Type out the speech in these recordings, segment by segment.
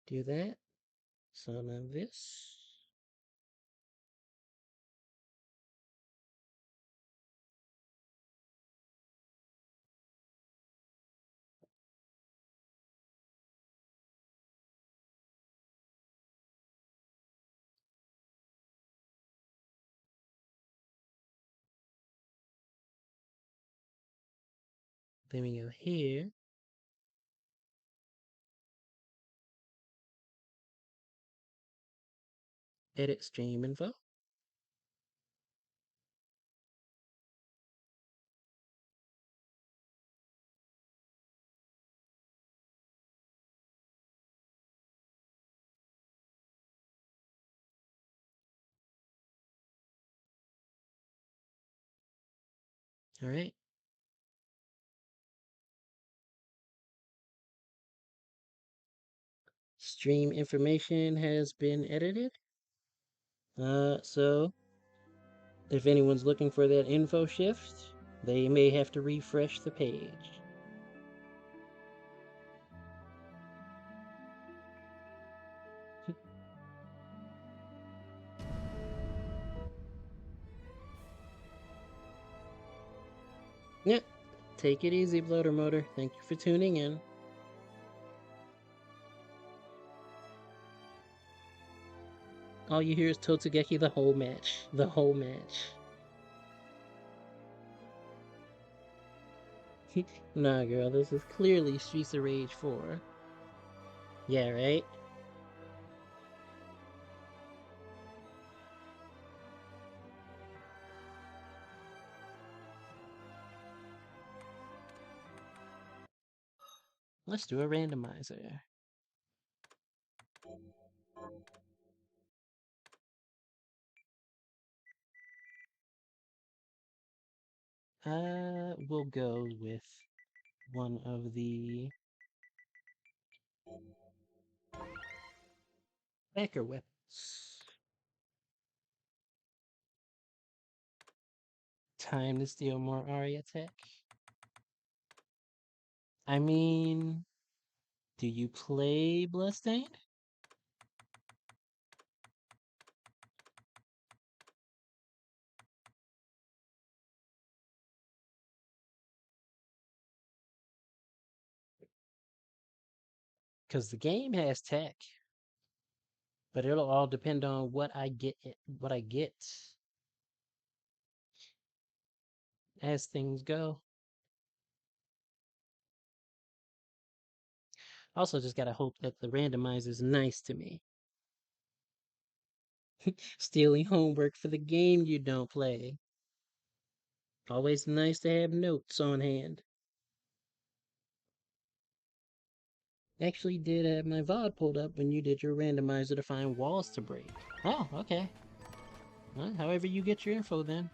Do that. Some of this. Then we go here. Edit stream info. All right. Stream information has been edited. So if anyone's looking for that info shift, they may have to refresh the page. Yep. Take it easy, Bloater Motor. Thank you for tuning in. All you hear is Totsugeki the whole match. The whole match. Nah, girl, this is clearly Streets of Rage 4. Yeah, right? Let's do a randomizer. We'll go with one of the backer weapons. Time to steal more Aria tech. I mean, do you play Bloodstained? Because the game has tech, but it'll all depend on what I get. What I get as things go. Also, just gotta hope that the randomizer's nice to me. Stealing homework for the game you don't play. Always nice to have notes on hand. Actually did have my VOD pulled up when you did your randomizer to find walls to break. Oh, okay. Well, however you get your info then.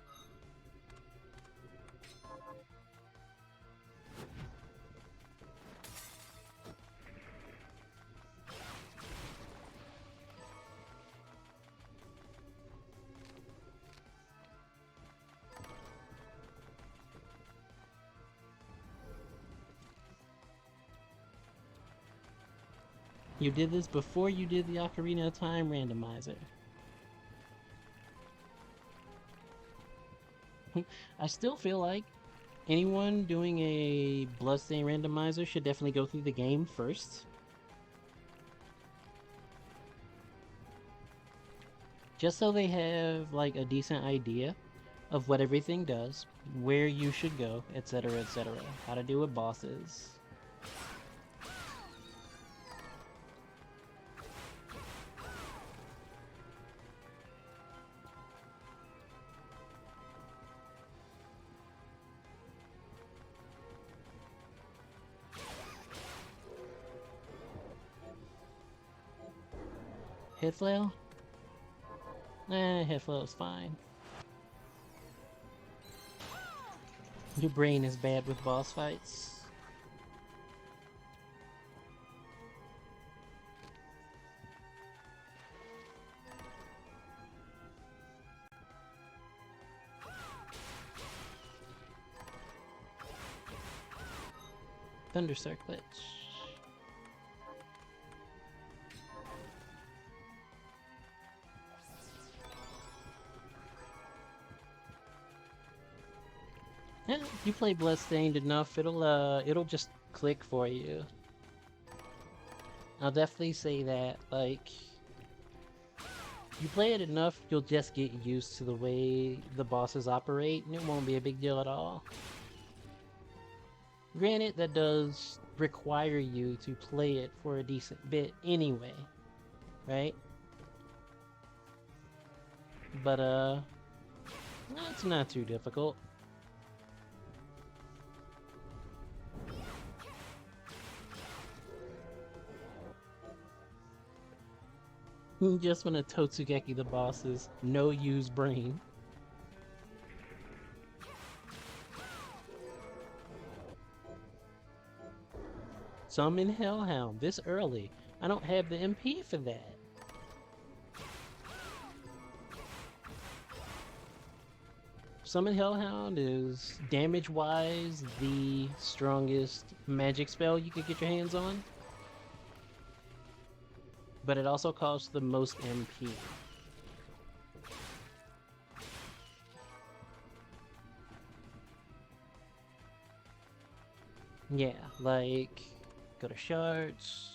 You did this before you did the Ocarina of Time randomizer. I still feel like anyone doing a Bloodstained randomizer should definitely go through the game first. Just so they have like a decent idea of what everything does, where you should go, etc., etc., how to deal with bosses. Hit flail? Hit flail is fine. Your brain is bad with boss fights. Thunder Circlet. Yeah, you play Bloodstained enough, it'll just click for you. I'll definitely say that, like, you play it enough, you'll just get used to the way the bosses operate, and it won't be a big deal at all. Granted, that does require you to play it for a decent bit anyway, right? But, it's not too difficult. Just when a Totsugeki the bosses, no use brain. Summon Hellhound this early. I don't have the MP for that. Summon Hellhound is, damage-wise, the strongest magic spell you could get your hands on. But it also costs the most MP. Yeah, like, go to shards.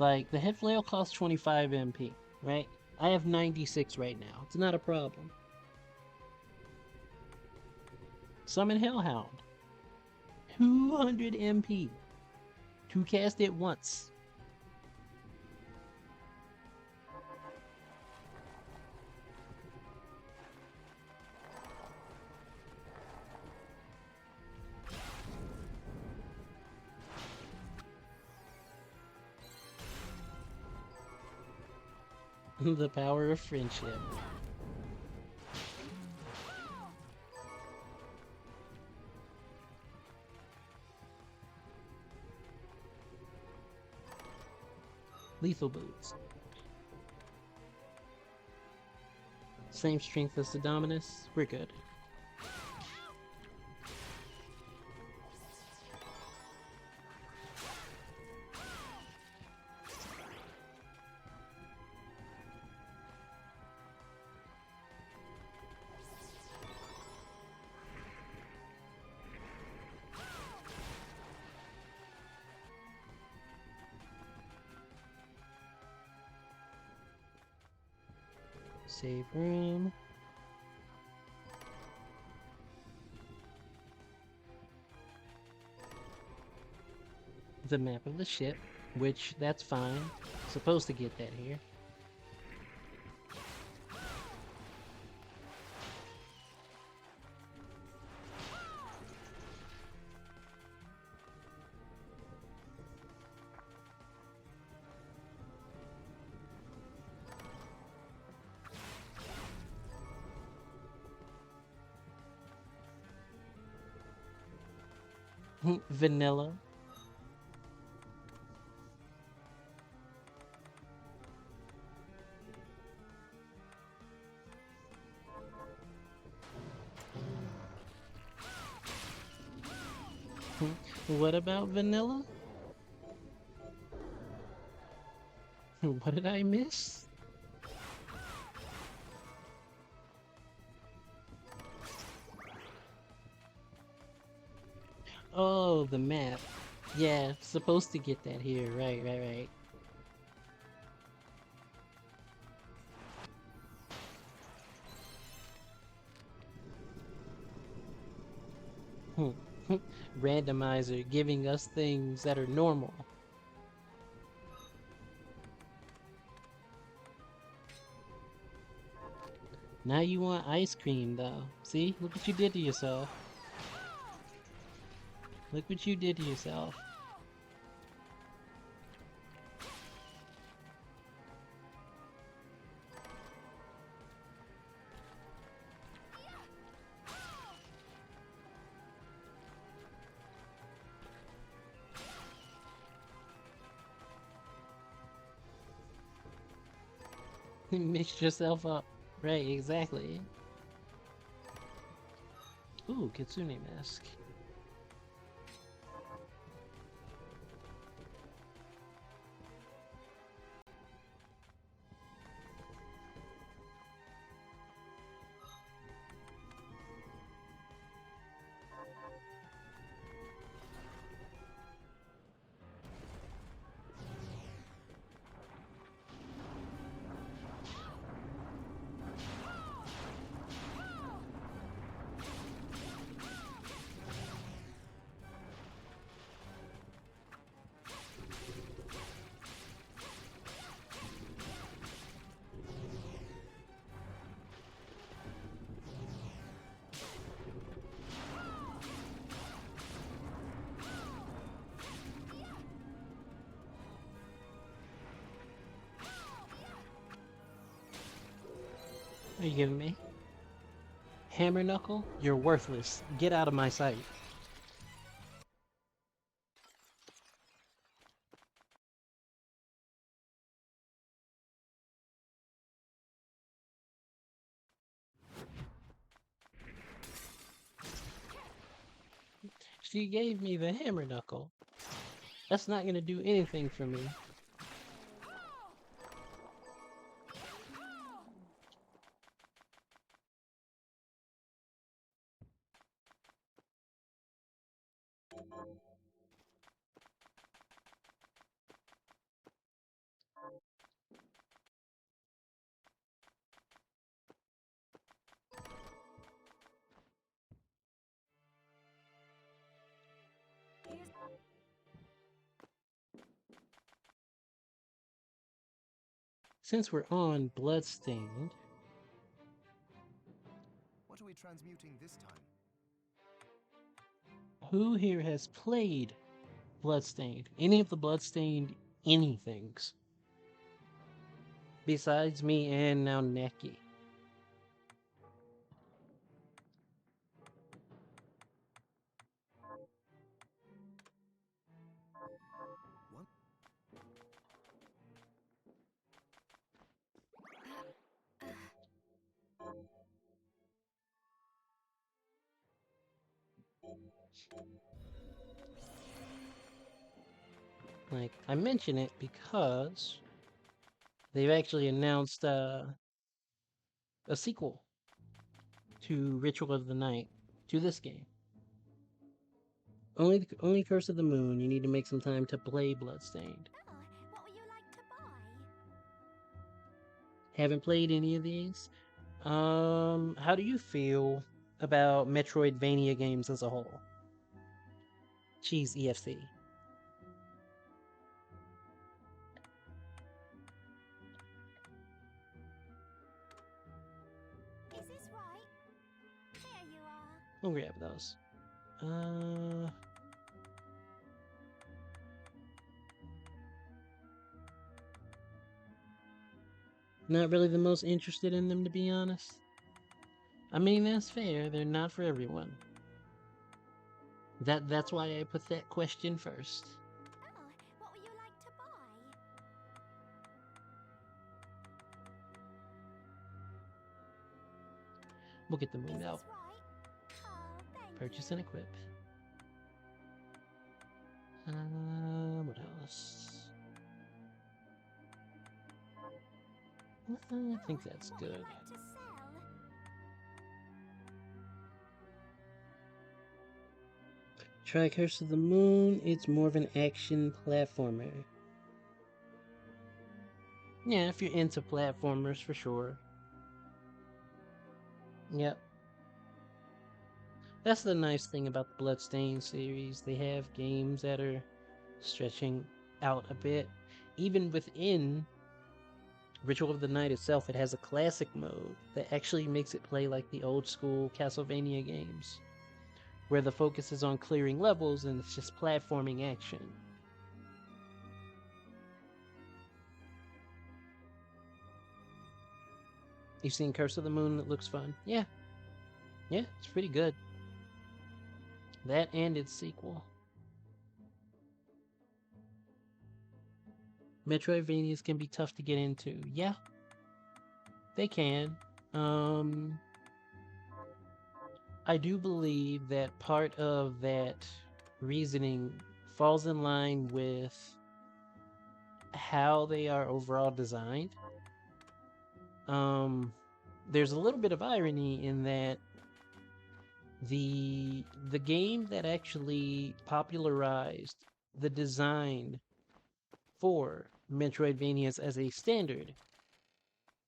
Like, the head flail costs 25 MP, right? I have 96 right now. It's not a problem. Summon Hellhound. 200 MP. To cast it once. The power of friendship. Lethal boots. Same strength as the Dominus. We're good. Save room. The map of the ship, which that's fine. Supposed to get that here. Vanilla. What about vanilla? What did I miss? Oh, the map. Yeah, supposed to get that here. Right. Randomizer giving us things that are normal. Now you want ice cream, though. See? Look what you did to yourself. Look what you did to yourself. Mix yourself up. Right, exactly. Ooh, Kitsune mask. What are you giving me? Hammer Knuckle? You're worthless. Get out of my sight. She gave me the Hammer Knuckle. That's not gonna do anything for me. Since we're on Bloodstained, What are we transmuting this time? who here has played Bloodstained? Any of the Bloodstained anythings? Besides me and now Neki. What? Like, I mention it because they've actually announced a sequel to Ritual of the Night, to this game. Only Curse of the Moon. You need to make some time to play Bloodstained. Oh, what would you like to buy? Haven't played any of these. How do you feel about Metroidvania games as a whole? Cheese EFC. Is this right? Here you are. We'll grab those. Not really the most interested in them, to be honest. I mean, that's fair. They're not for everyone. That's why I put that question first. Oh, what would you like to buy? We'll get the Is moon this out. right? Oh, thank Purchase you. and equip. What else? I think that's What would you good. like to sell? Try Curse of the Moon. It's more of an action platformer. Yeah, if you're into platformers, for sure. Yep. That's the nice thing about the Bloodstained series. They have games that are stretching out a bit. Even within Ritual of the Night itself, it has a classic mode that actually makes it play like the old school Castlevania games, where the focus is on clearing levels and it's just platforming action. You've seen Curse of the Moon, it looks fun. Yeah. Yeah, it's pretty good. That and its sequel. Metroidvanias can be tough to get into. Yeah, they can. I do believe that part of that reasoning falls in line with how they are overall designed. There's a little bit of irony in that the game that actually popularized the design for Metroidvanias as a standard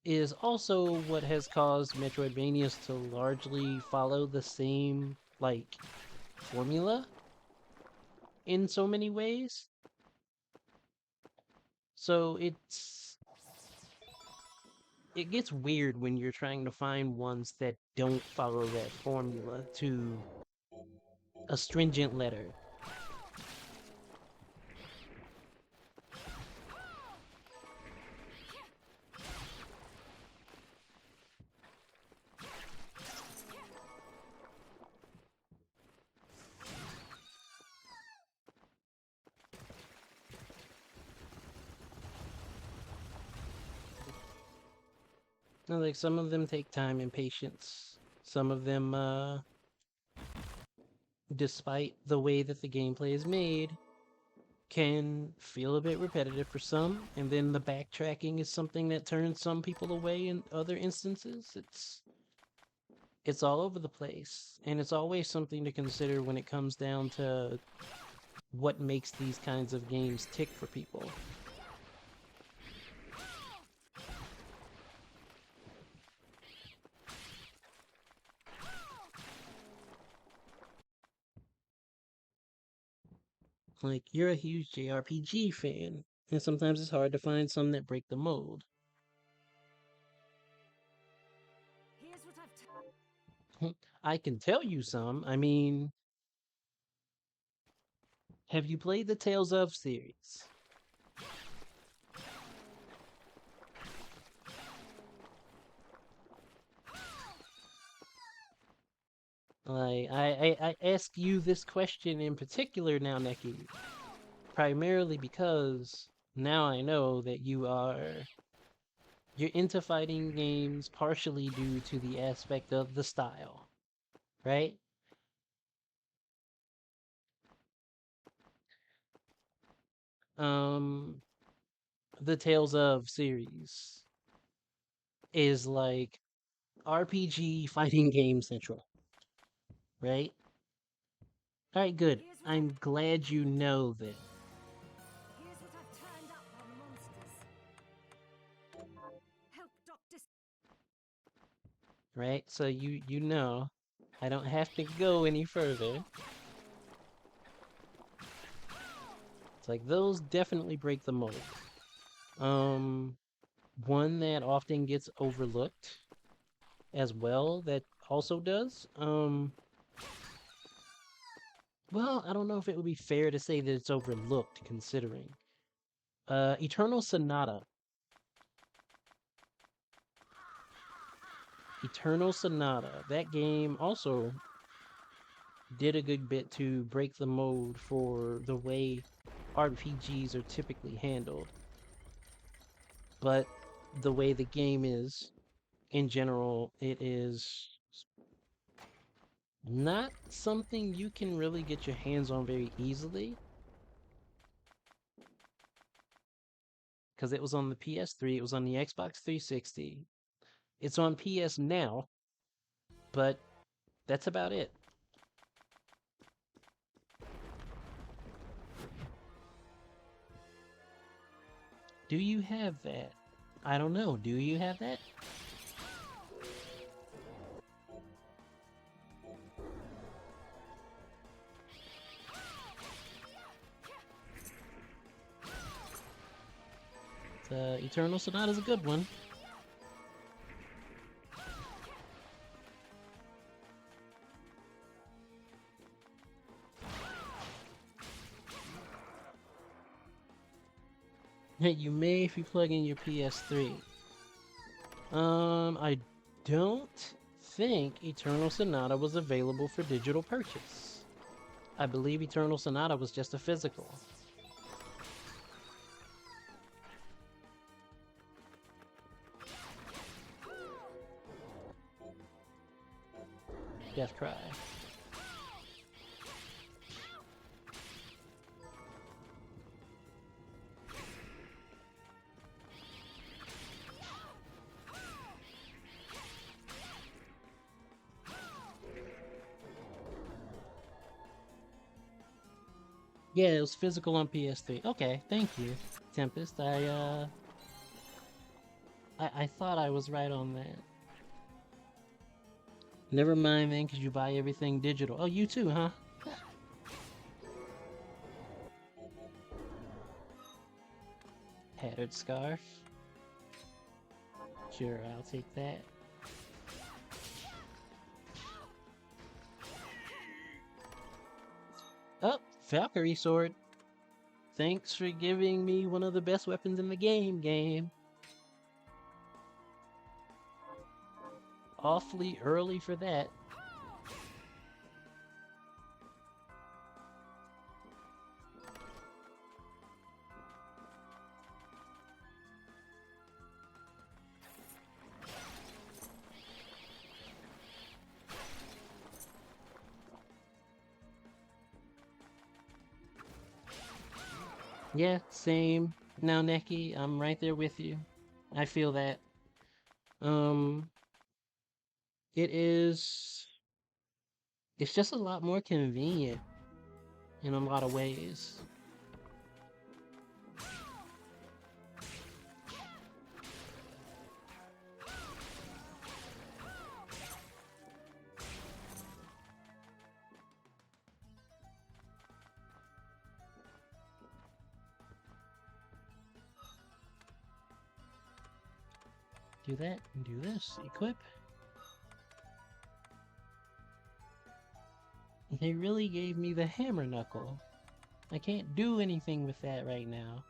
is also what has caused Metroidvanias to largely follow the same like formula in so many ways. So it gets weird when you're trying to find ones that don't follow that formula to a stringent letter. No, like some of them take time and patience. Some of them, despite the way that the gameplay is made, can feel a bit repetitive for some, and then the backtracking is something that turns some people away in other instances. It's all over the place, and it's always something to consider when it comes down to what makes these kinds of games tick for people. Like, you're a huge JRPG fan, and sometimes it's hard to find some that break the mold. Here's what I've I can tell you some. I mean, have you played the Tales of series? Like, I ask you this question in particular now, Neki, primarily because now I know that you're into fighting games partially due to the aspect of the style, right? Um, the Tales of series is like RPG fighting game central, right? All right, good. here's what I've I'm glad you know that, here's what I've turned up on monsters. Help Doctor. right? So you know, I don't have to go any further. It's like those definitely break the mold. Um, one that often gets overlooked as well that also does. Well, I don't know if it would be fair to say that it's overlooked considering. Eternal Sonata. Eternal Sonata. That game also did a good bit to break the mold for the way RPGs are typically handled. But the way the game is, in general, it is not something you can really get your hands on very easily. Because it was on the PS3, it was on the Xbox 360. It's on PS now, but that's about it. Do you have that? I don't know. Do you have that? Eternal Sonata is a good one. You may if you plug in your PS3. I don't think Eternal Sonata was available for digital purchase. I believe Eternal Sonata was just a physical. Death Cry. Yeah, it was physical on PS3. Okay, thank you, Tempest. I thought I was right on that. Never mind then, cause you buy everything digital. Oh, you too, huh? Tattered scarf. Sure, I'll take that. Oh, Valkyrie sword. Thanks for giving me one of the best weapons in the game. Awfully early for that. Yeah, same. Now, Neki, I'm right there with you. I feel that. Um, it is. It's just a lot more convenient in a lot of ways. Do that and do this. Equip. They really gave me the hammer knuckle. I can't do anything with that right now.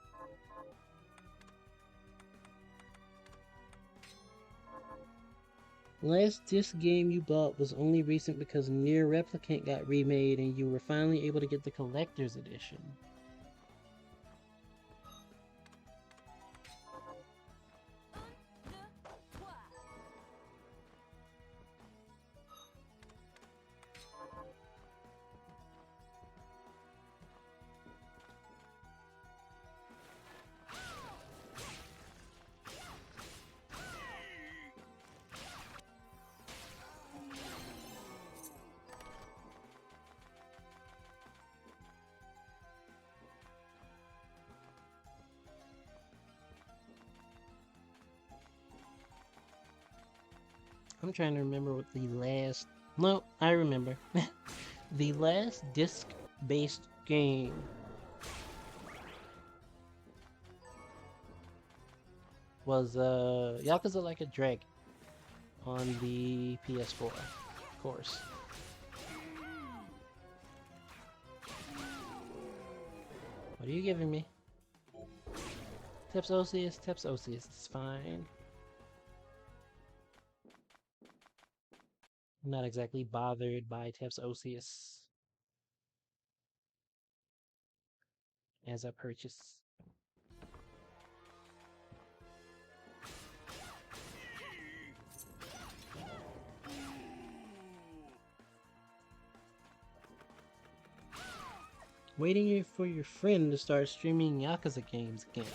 Last disc game you bought was only recent because Near Replicant got remade and you were finally able to get the collector's edition. I'm trying to remember what the last... No, I remember. The last disc-based game was Yakuza Like a Dragon on the PS4, of course. What are you giving me? Tepsosius? Tepsosius is fine. I'm not exactly bothered by Tepsosius as a purchase. Waiting for your friend to start streaming Yakuza games again.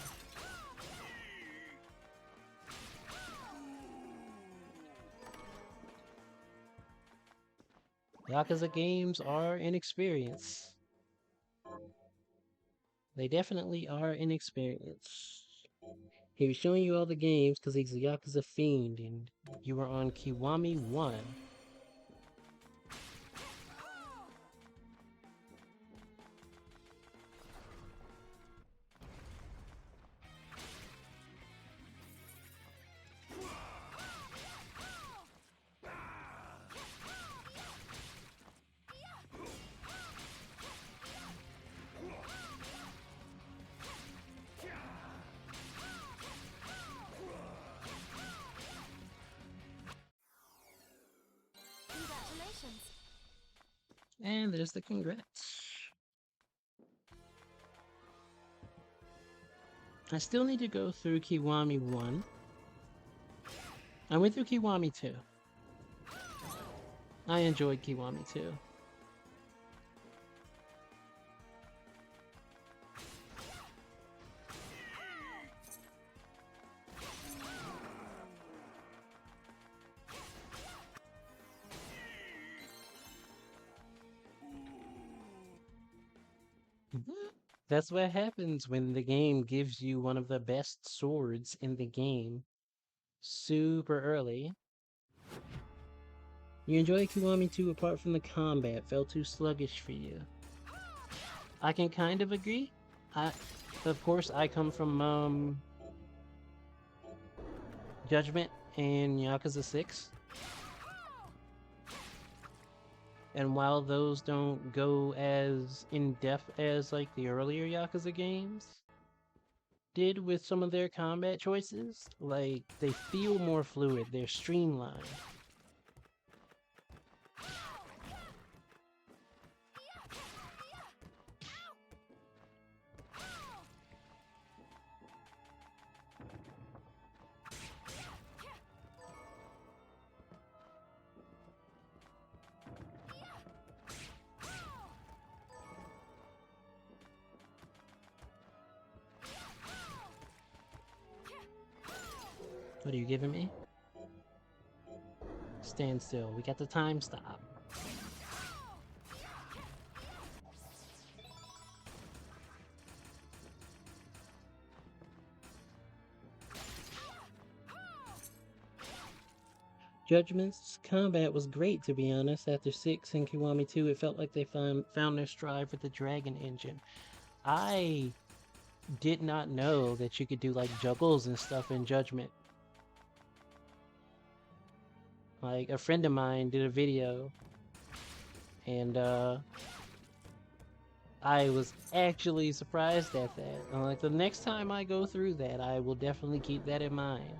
Yakuza games are an experience. They definitely are an experience. He was showing you all the games because he's a Yakuza fiend and you were on Kiwami 1. Congratulations. And there's the congrats. I still need to go through Kiwami 1. I went through Kiwami 2. I enjoyed Kiwami 2. That's what happens when the game gives you one of the best swords in the game super early. You enjoy Kiwami 2 apart from the combat, felt too sluggish for you. I can kind of agree. Of course, I come from Judgment and Yakuza 6. And while those don't go as in-depth as like the earlier Yakuza games did with some of their combat choices, like they feel more fluid, they're streamlined. What are you giving me? Stand still. We got the time stop. Judgment's combat was great, to be honest. After 6 and Kiwami 2, it felt like they found their stride with the Dragon Engine. I did not know that you could do like juggles and stuff in Judgment. Like, a friend of mine did a video, and I was actually surprised at that. I'm like, the next time I go through that, I will definitely keep that in mind.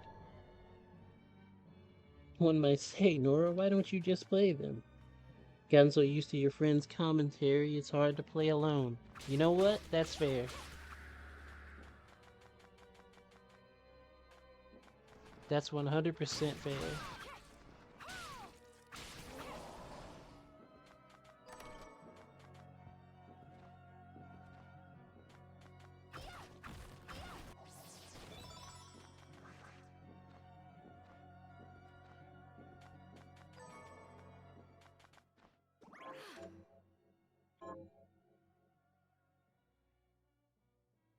One might say, Nora, why don't you just play them? Gotten so used to your friend's commentary, it's hard to play alone. You know what? That's fair. That's 100% fair.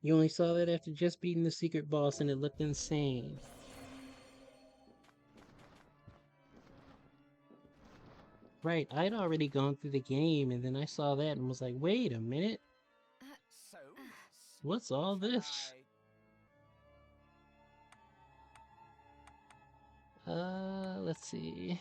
You only saw that after just beating the secret boss and it looked insane. Right, I'd already gone through the game and then I saw that and was like, wait a minute, So, what's all this? Let's see.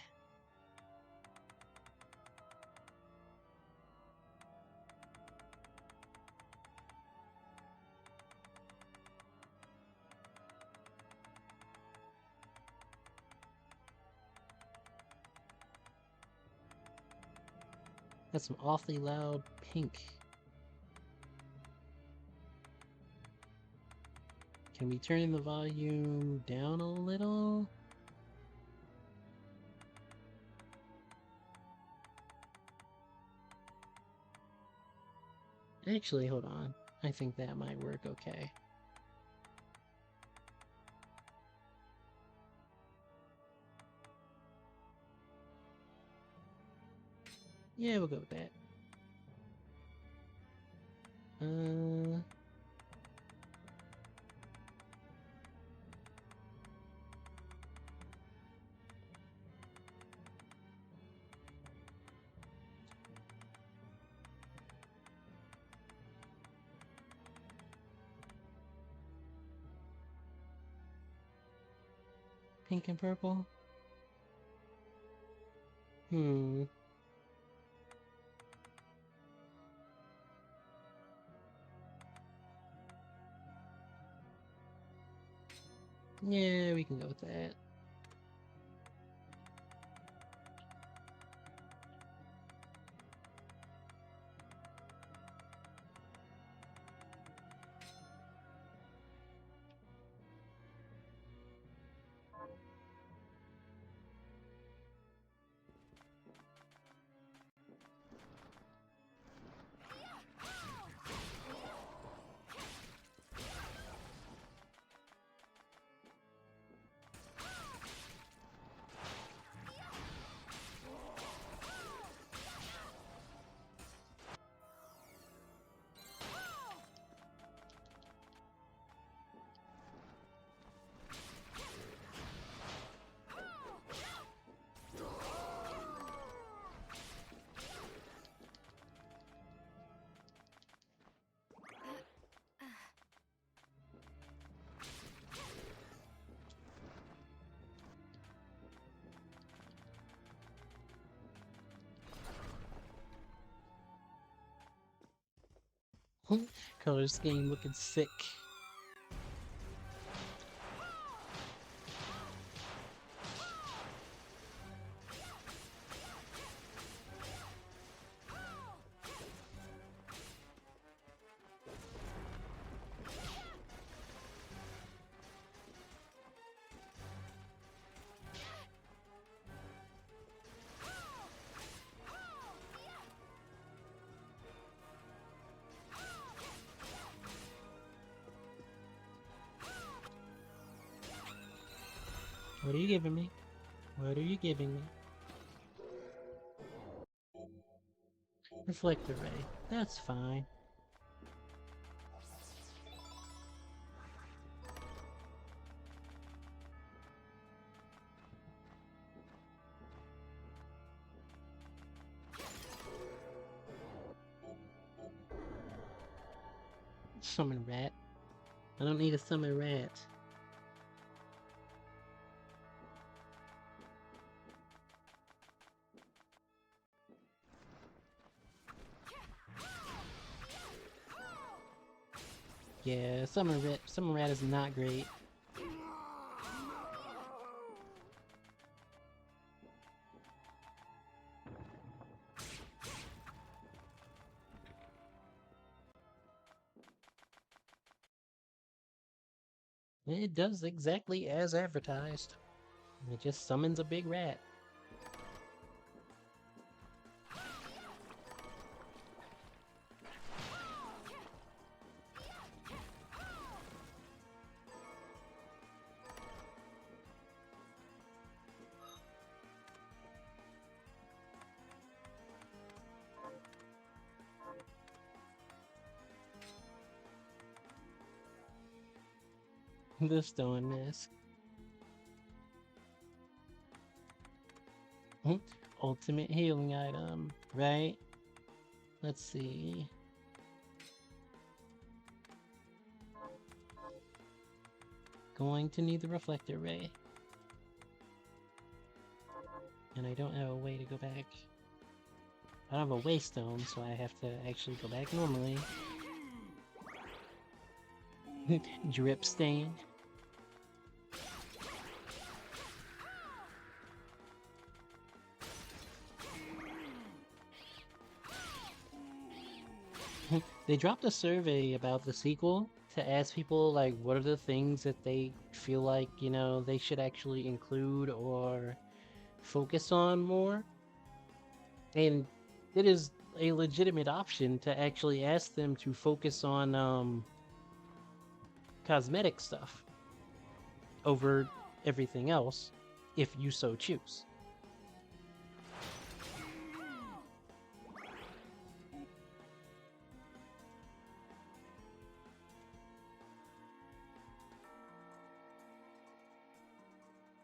That's some awfully loud pink. Can we turn the volume down a little? Actually, hold on. I think that might work okay. Yeah, we'll go with that. Pink and purple? Hmm. Yeah, we can go with that. Color scheme looking sick. What are you giving me? What are you giving me? Reflector ray. That's fine. Summon rat. I don't need a summon rat. Yeah, summon rat is not great. It does exactly as advertised. It just summons a big rat. The stone mask. Ultimate healing item, right? Let's see. Going to need the reflector ray. And I don't have a way to go back. I don't have a waystone, so I have to actually go back normally. Drip stain. They dropped a survey about the sequel to ask people, like, what are the things that they feel like, you know, they should actually include or focus on more. And it is a legitimate option to actually ask them to focus on cosmetic stuff over everything else, if you so choose.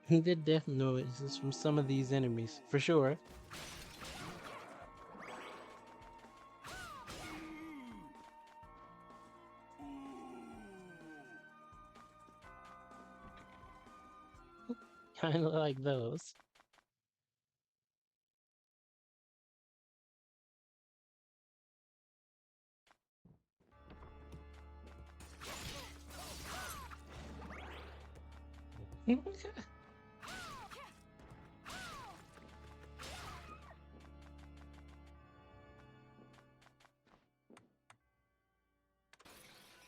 He did death noises from some of these enemies, for sure. Kinda like those.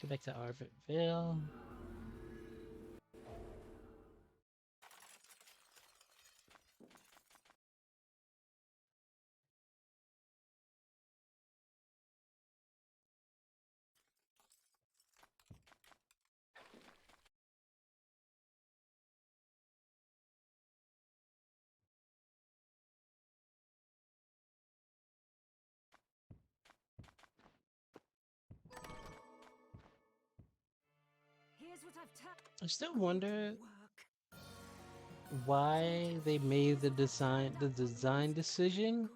Go back to Arvitville. I still wonder why they made the design decision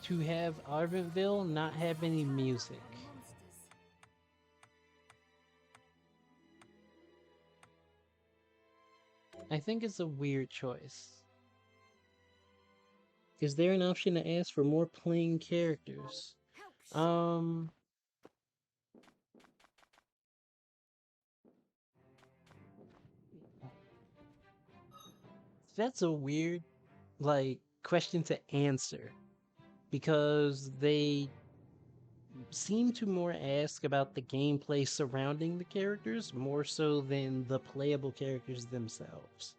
to have Arventville not have any music. I think it's a weird choice. Is there an option to ask for more playing characters? That's a weird, like, question to answer because they seem to more ask about the gameplay surrounding the characters more so than the playable characters themselves.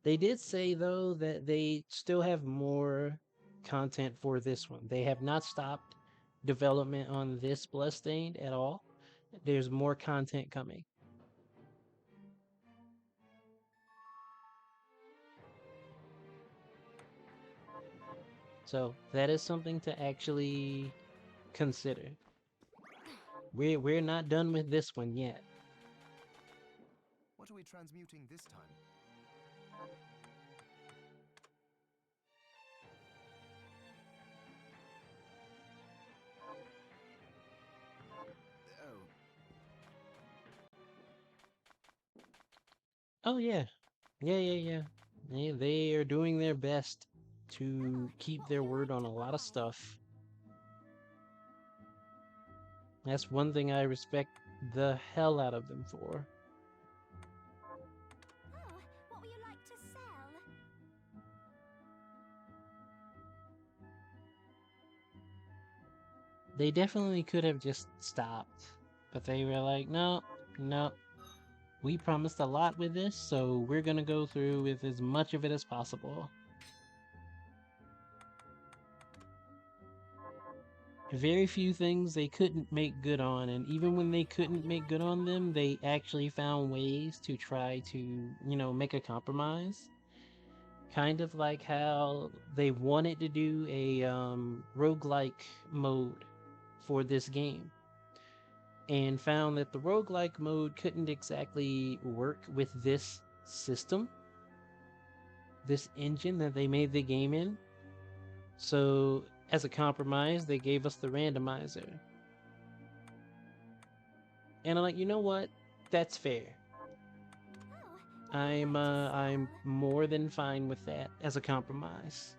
They did say, though, that they still have more content for this one. They have not stopped development on this Bloodstained at all. there's more content coming. So that is something to actually consider. We're not done with this one yet. What are we transmuting this time? Oh, Oh yeah. Yeah. They are doing their best to keep their word on a lot of stuff. That's one thing I respect the hell out of them for. Oh, what would you like to sell? They definitely could have just stopped, but they were like, no, no, we promised a lot with this, so we're gonna go through with as much of it as possible. Very few things they couldn't make good on, and even when they couldn't make good on them, they actually found ways to try to, make a compromise. Kind of like how they wanted to do a roguelike mode for this game, and found that the roguelike mode couldn't exactly work with this system, this engine that they made the game in. So, as a compromise, they gave us the randomizer. And I'm like, you know what? That's fair. Oh, what would you like to I'm sell? more than fine with that as a compromise.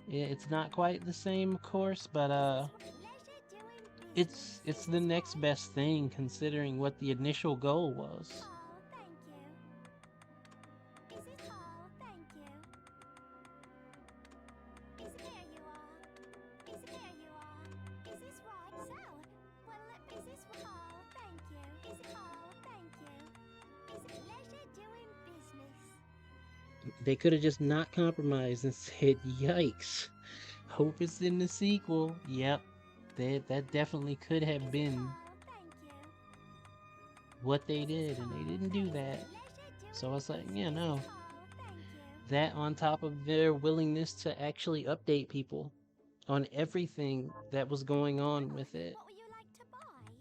Yeah, it's not quite the same, of course, but Pleasure doing business. it's Is the this next right? best thing considering what the initial goal was. Oh, thank you. Is it? Oh, thank you. Is it here you are? Is it here you are? Is this right? So, well, is this? Oh, thank you. Is it? Oh, thank you. Is it pleasure doing business? They could have just not compromised and said, "Yikes! Hope it's in the sequel." Yep, that definitely could have Is it? been Oh, thank you. what they Is this? did, and they Oh, didn't do thank that. you. Pleasure So doing it's like, yeah, business. no. Oh, thank you. That on top of their willingness to actually update people on everything that was going on with it. What would you like to buy?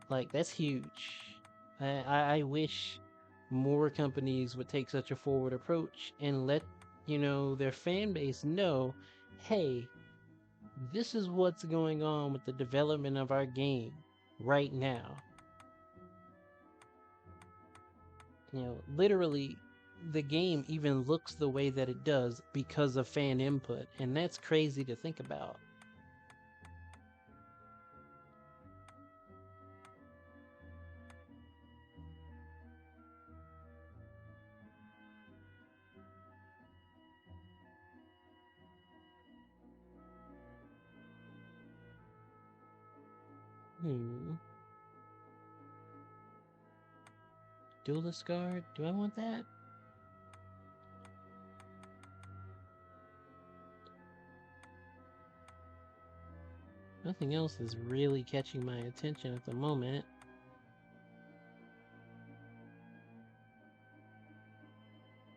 Like, that's huge. I wish more companies would take such a forward approach and let, their fan base know, hey, this is what's going on with the development of our game right now. Literally, the game even looks the way that it does because of fan input, and that's crazy to think about. Hmm. Duelist Guard? Do I want that? Nothing else is really catching my attention at the moment.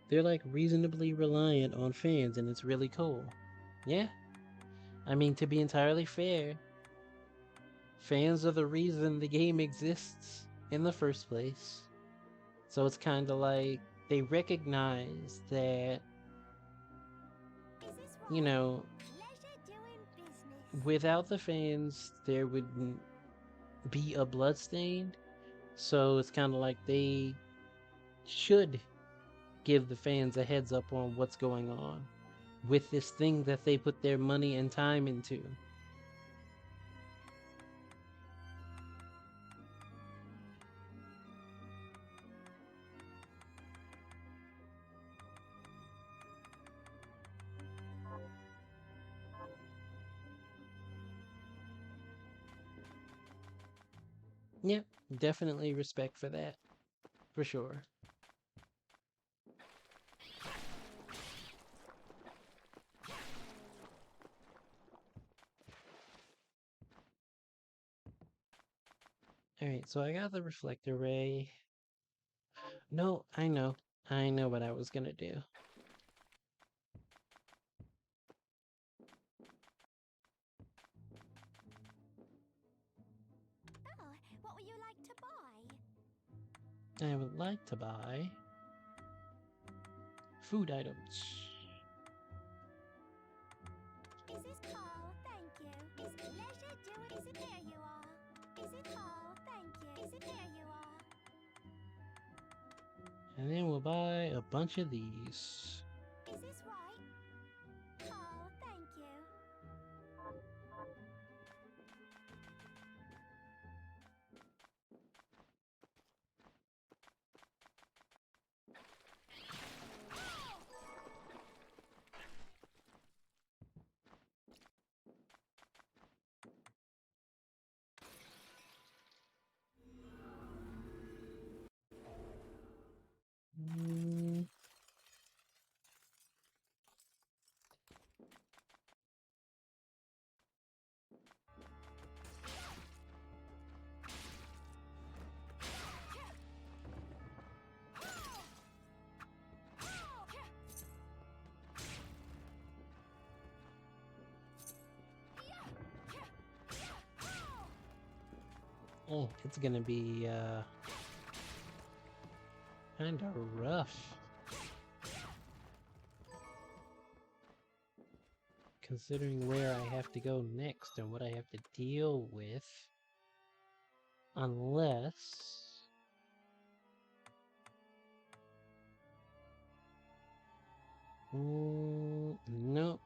They're like reasonably reliant on fans, and it's really cool. Yeah, I mean, to be entirely fair, fans are the reason the game exists in the first place. So it's kind of like they recognize that, Is this you right? know, Pleasure doing business. without the fans, there wouldn't be a Bloodstained. So it's kind of like they should give the fans a heads up on what's going on with this thing that they put their money and time into. Yep, definitely respect for that, for sure. Alright, so I got the reflector ray. No, I know. I know what I was gonna do. Oh, what would you like to buy? I would like to buy food items. Is this Carl? Thank you. Is it leisure doing? Is it here you are? Is it Carl? Thank you. Is it here you are? And then we'll buy a bunch of these. Is this right? Carl, thank you. Mm, oh, it's gonna be kinda rough. Considering where I have to go next and what I have to deal with. Unless... nope.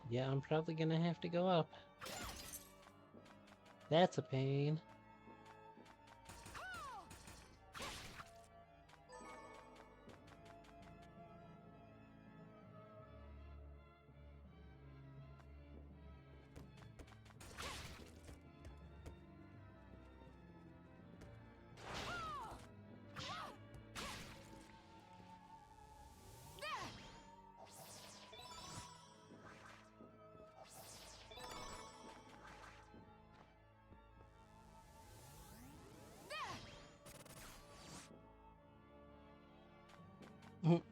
Yeah, I'm probably gonna have to go up. That's a pain.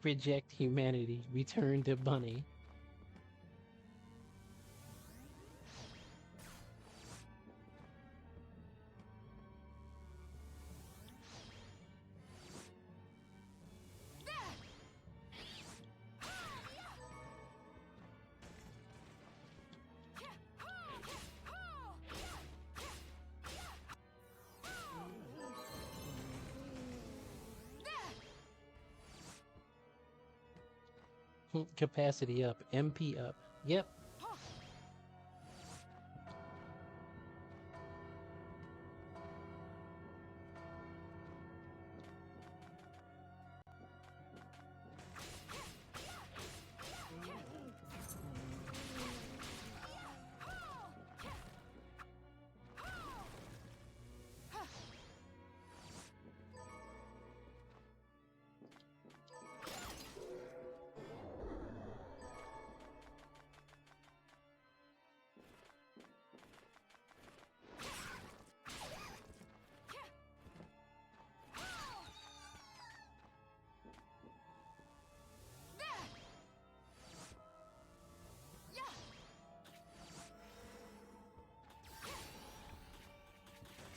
Reject humanity. Return to Bunny. Capacity up. MP up. Yep.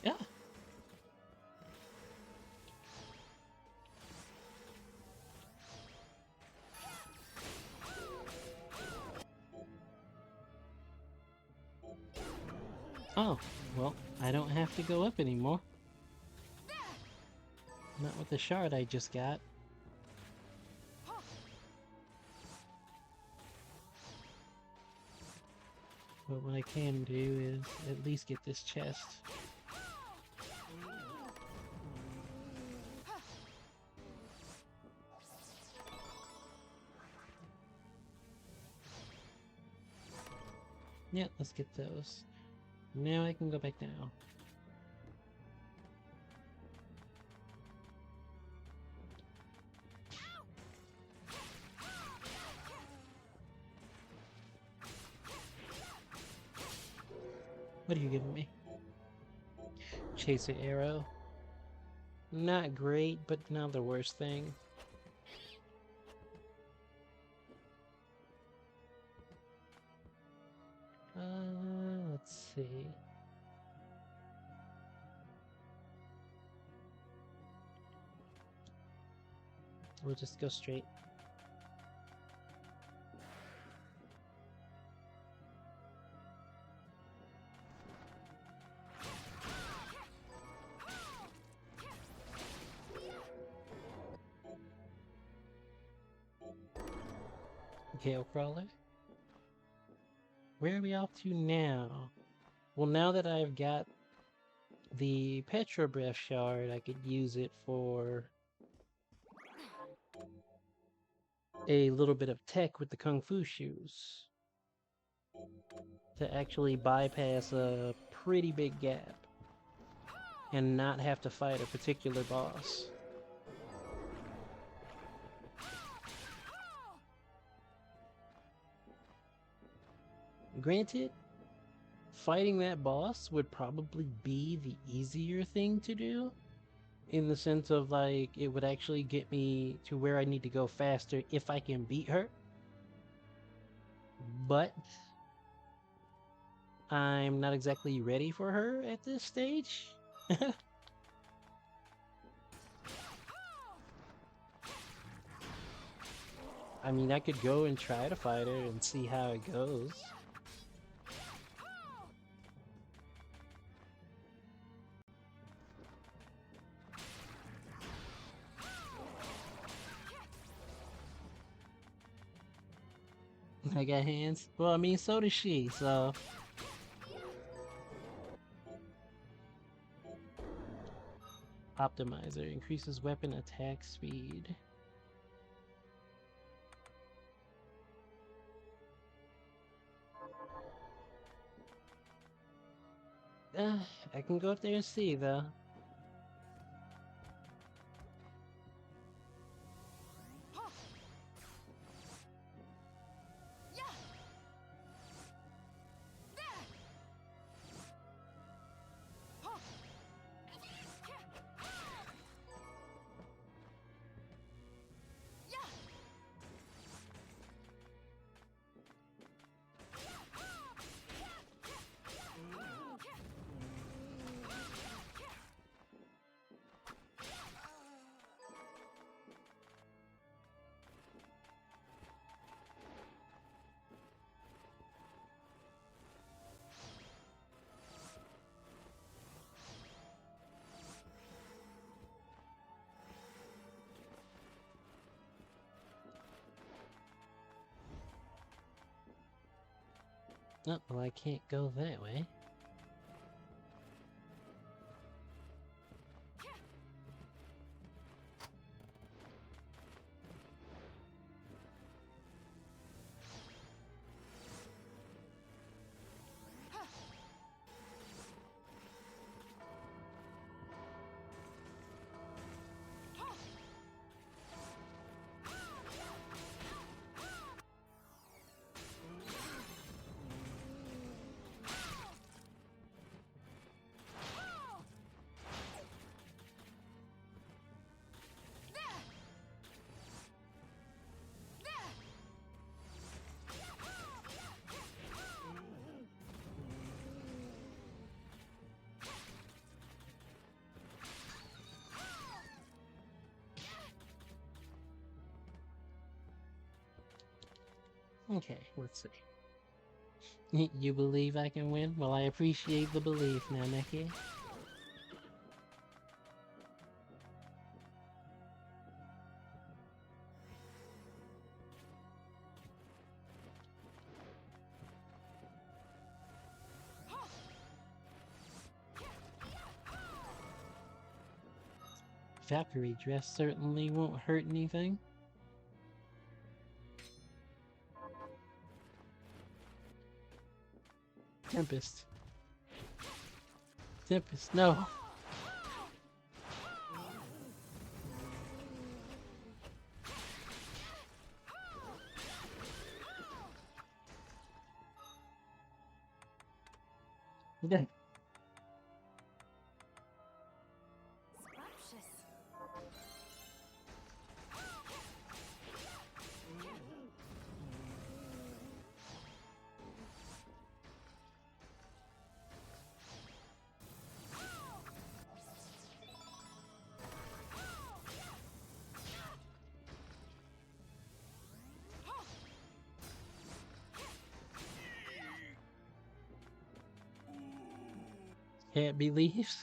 Yeah. Oh, well, I don't have to go up anymore. Not with the shard I just got. But what I can do is at least get this chest. Yeah, let's get those. Now I can go back down. What are you giving me? Chaser arrow. Not great, but not the worst thing. Let's see. We'll just go straight. Gale Crawler. Where are we off to now? Well, now that I've got the Petra Breath Shard, I could use it for a little bit of tech with the Kung Fu shoes to actually bypass a pretty big gap and not have to fight a particular boss. Granted, fighting that boss would probably be the easier thing to do, in the sense of like it would actually get me to where I need to go faster if I can beat her. But I'm not exactly ready for her at this stage. I mean, I could go and try to fight her and see how it goes. I got hands. Well, I mean, so does she, so... Optimizer increases weapon attack speed. I can go up there and see, though. Oh, well, I can't go that way. Okay, let's see. You believe I can win? Well, I appreciate the belief now, Neki. Valkyrie dress certainly won't hurt anything. Tempest. Tempest, no. Scrumptious. Can't be leaves.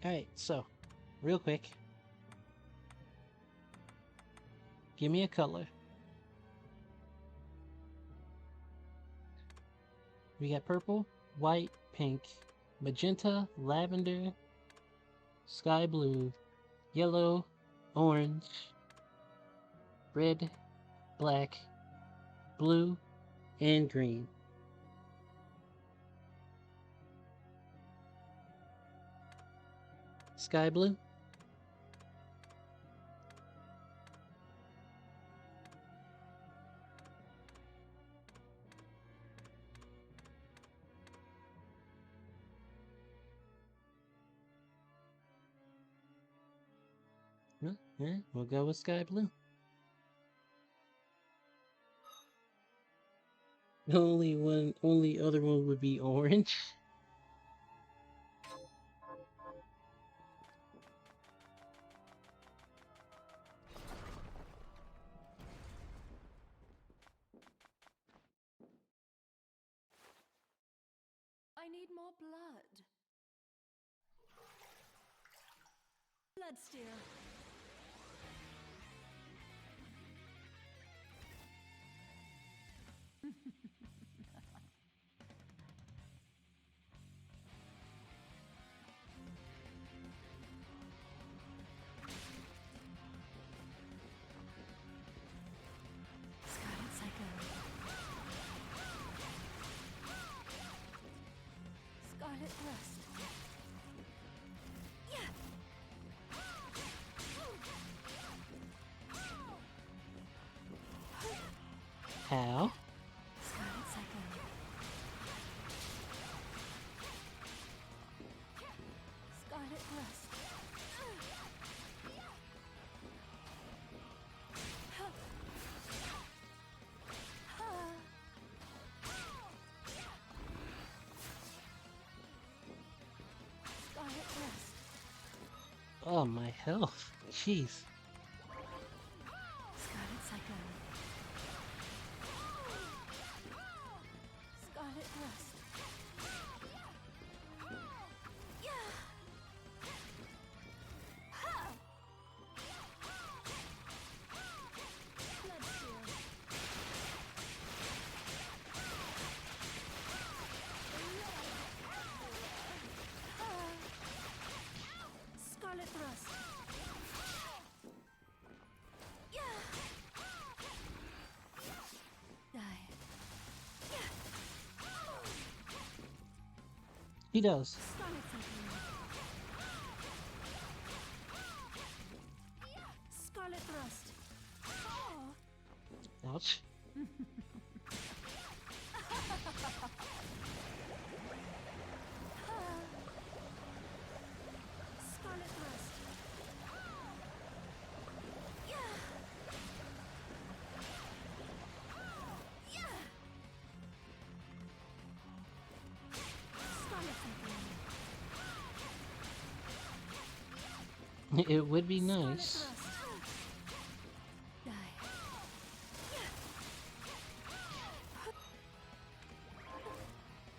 Alright, so, real quick. Give me a color. We got purple, white, pink, magenta, lavender, sky blue, yellow, orange, red, black, blue, and green. Sky blue? Yeah, we'll go with sky blue. The only other one would be orange. I need more blood. Bloodsteer. Scarlet Psycho. Scarlet Thrust. Yeah. How? Scarlet Psycho. Scarlet Thrust. Scarlet Thrust. Oh, my health. Jeez. Scarlet Psycho. Scarlet Thrust. Scarlet Thrust. Die. He does. Scarlet Psycho. Scarlet Thrust. Oh. Ouch. Scarlet Thrust. Scarlet Psycho. It would be Scarlet nice. Thrust. Die.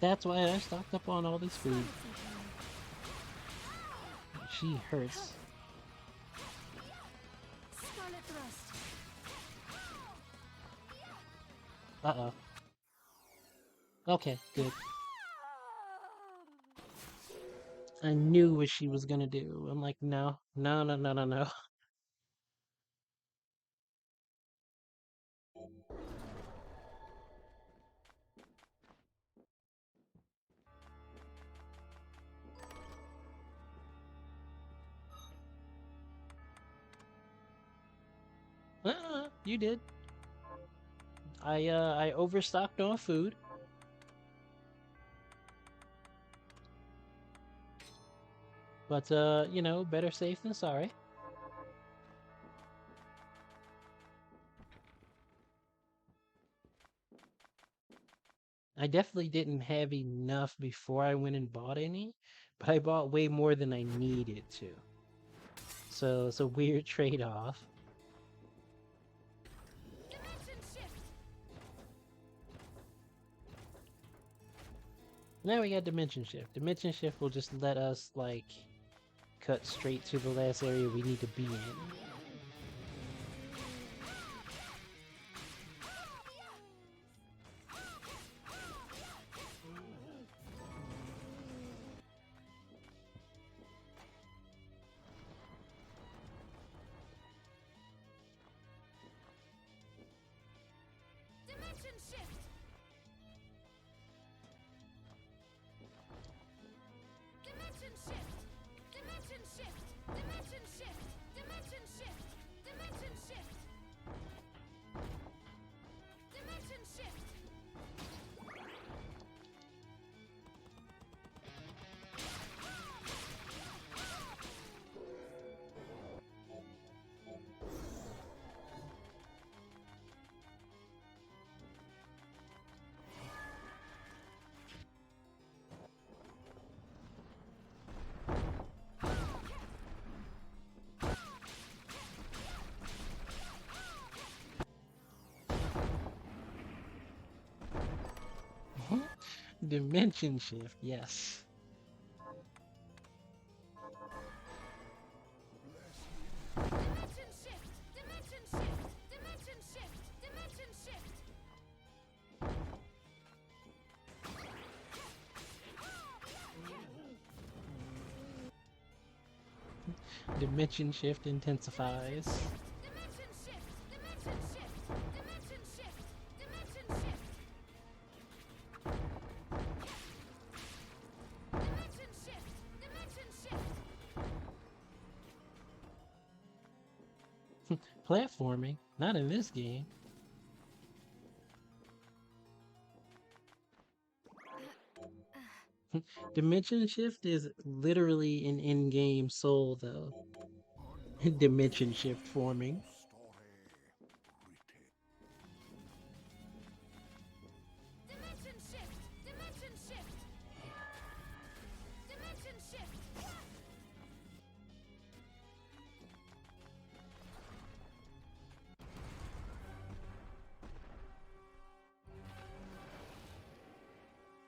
That's why I stocked up on all this food. Scarlet Psycho. She hurts. Scarlet Thrust. Uh-oh. Okay, good. I knew what she was gonna do. I'm like, no, no, no, no, no, no. You did. I overstocked on food. But you know, better safe than sorry. I definitely didn't have enough before I went and bought any, but I bought way more than I needed to. So it's a weird trade-off. Dimension shift. Now we got Dimension Shift. Dimension Shift will just let us, like, cut straight to the last area we need to be in. Dimension shift. Dimension shift. Dimension shift. Dimension shift. Dimension shift. Dimension shift. Dimension shift. Dimension Shift, yes. Dimension shift. Dimension shift. Dimension shift. Dimension shift. Dimension Shift intensifies. Dimension shift. Dimension shift. Dimension shift. Dimension shift. Dimension shift. Dimension shift. Platforming, not in this game. Dimension Shift is literally an in-game soul, though. Dimension Shift forming. Dimension shift. Dimension shift. Dimension shift.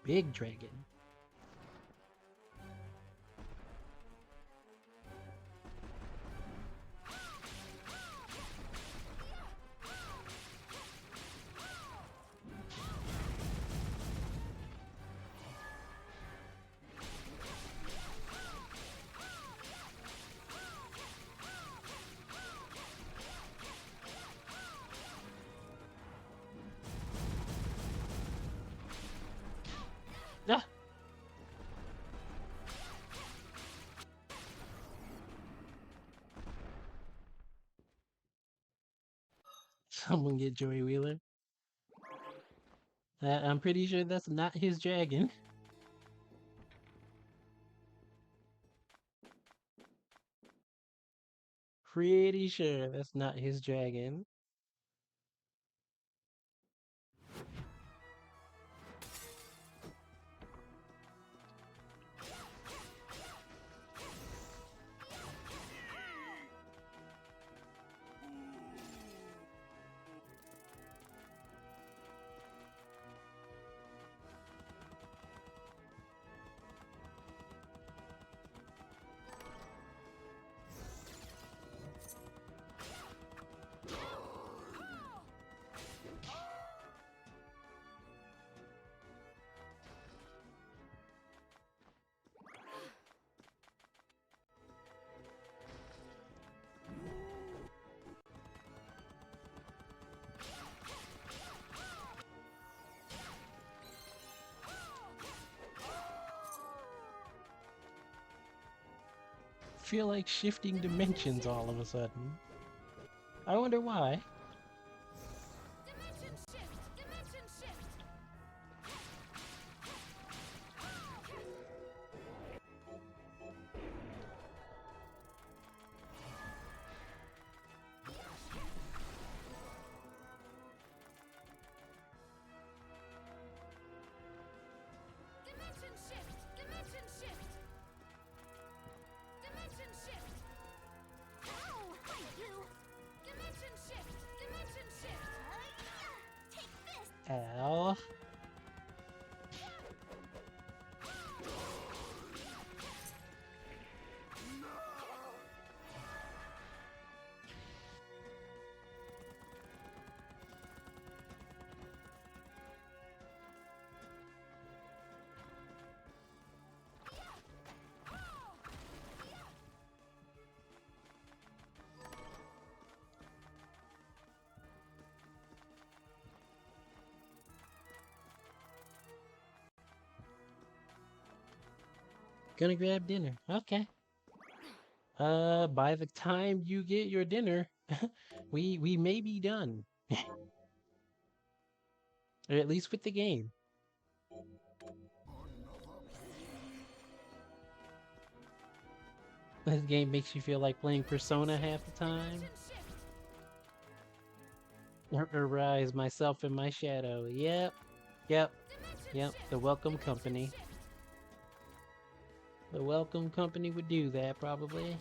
Big Dragon. Ah! Someone get Joey Wheeler. I'm pretty sure that's not his dragon. Pretty sure that's not his dragon. feel like shifting dimensions all of a sudden. I wonder why. Dimension shift! Dimension shift! Dimension shift! Dimension shift! Dimension shift! Ow! Thank you! Dimension shift! Dimension shift! Take this! Ow. Gonna grab dinner. Okay. By the time you get your dinner, we may be done. Or at least with the game. This game makes you feel like playing Persona half the time. Rise myself in my shadow. Yep. Yep. Yep. The welcome company. The welcome company would do that, probably.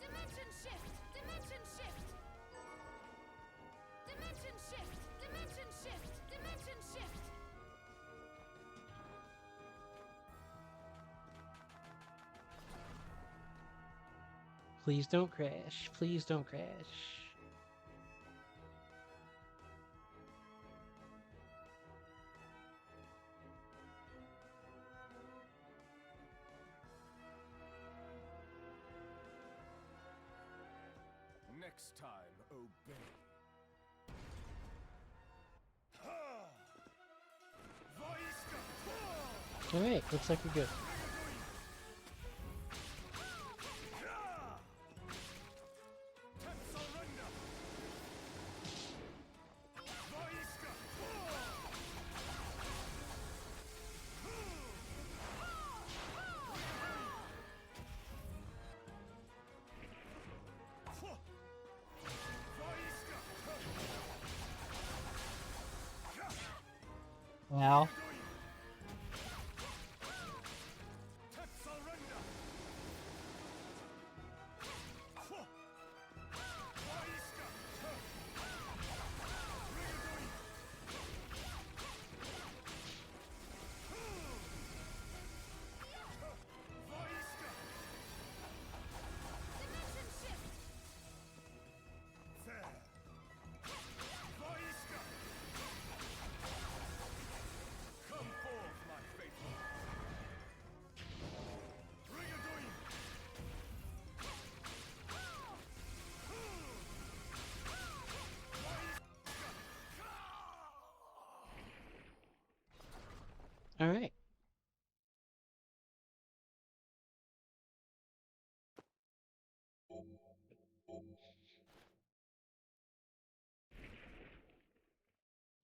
Dimension shift! Dimension shift! Dimension shift! Dimension shift! Dimension shift! Please don't crash. Please don't crash. Next time, obey. Alright, looks like we're good. Wow. Dimension shift! Come forth, my faithful. Alright.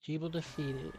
Jeeble defeated.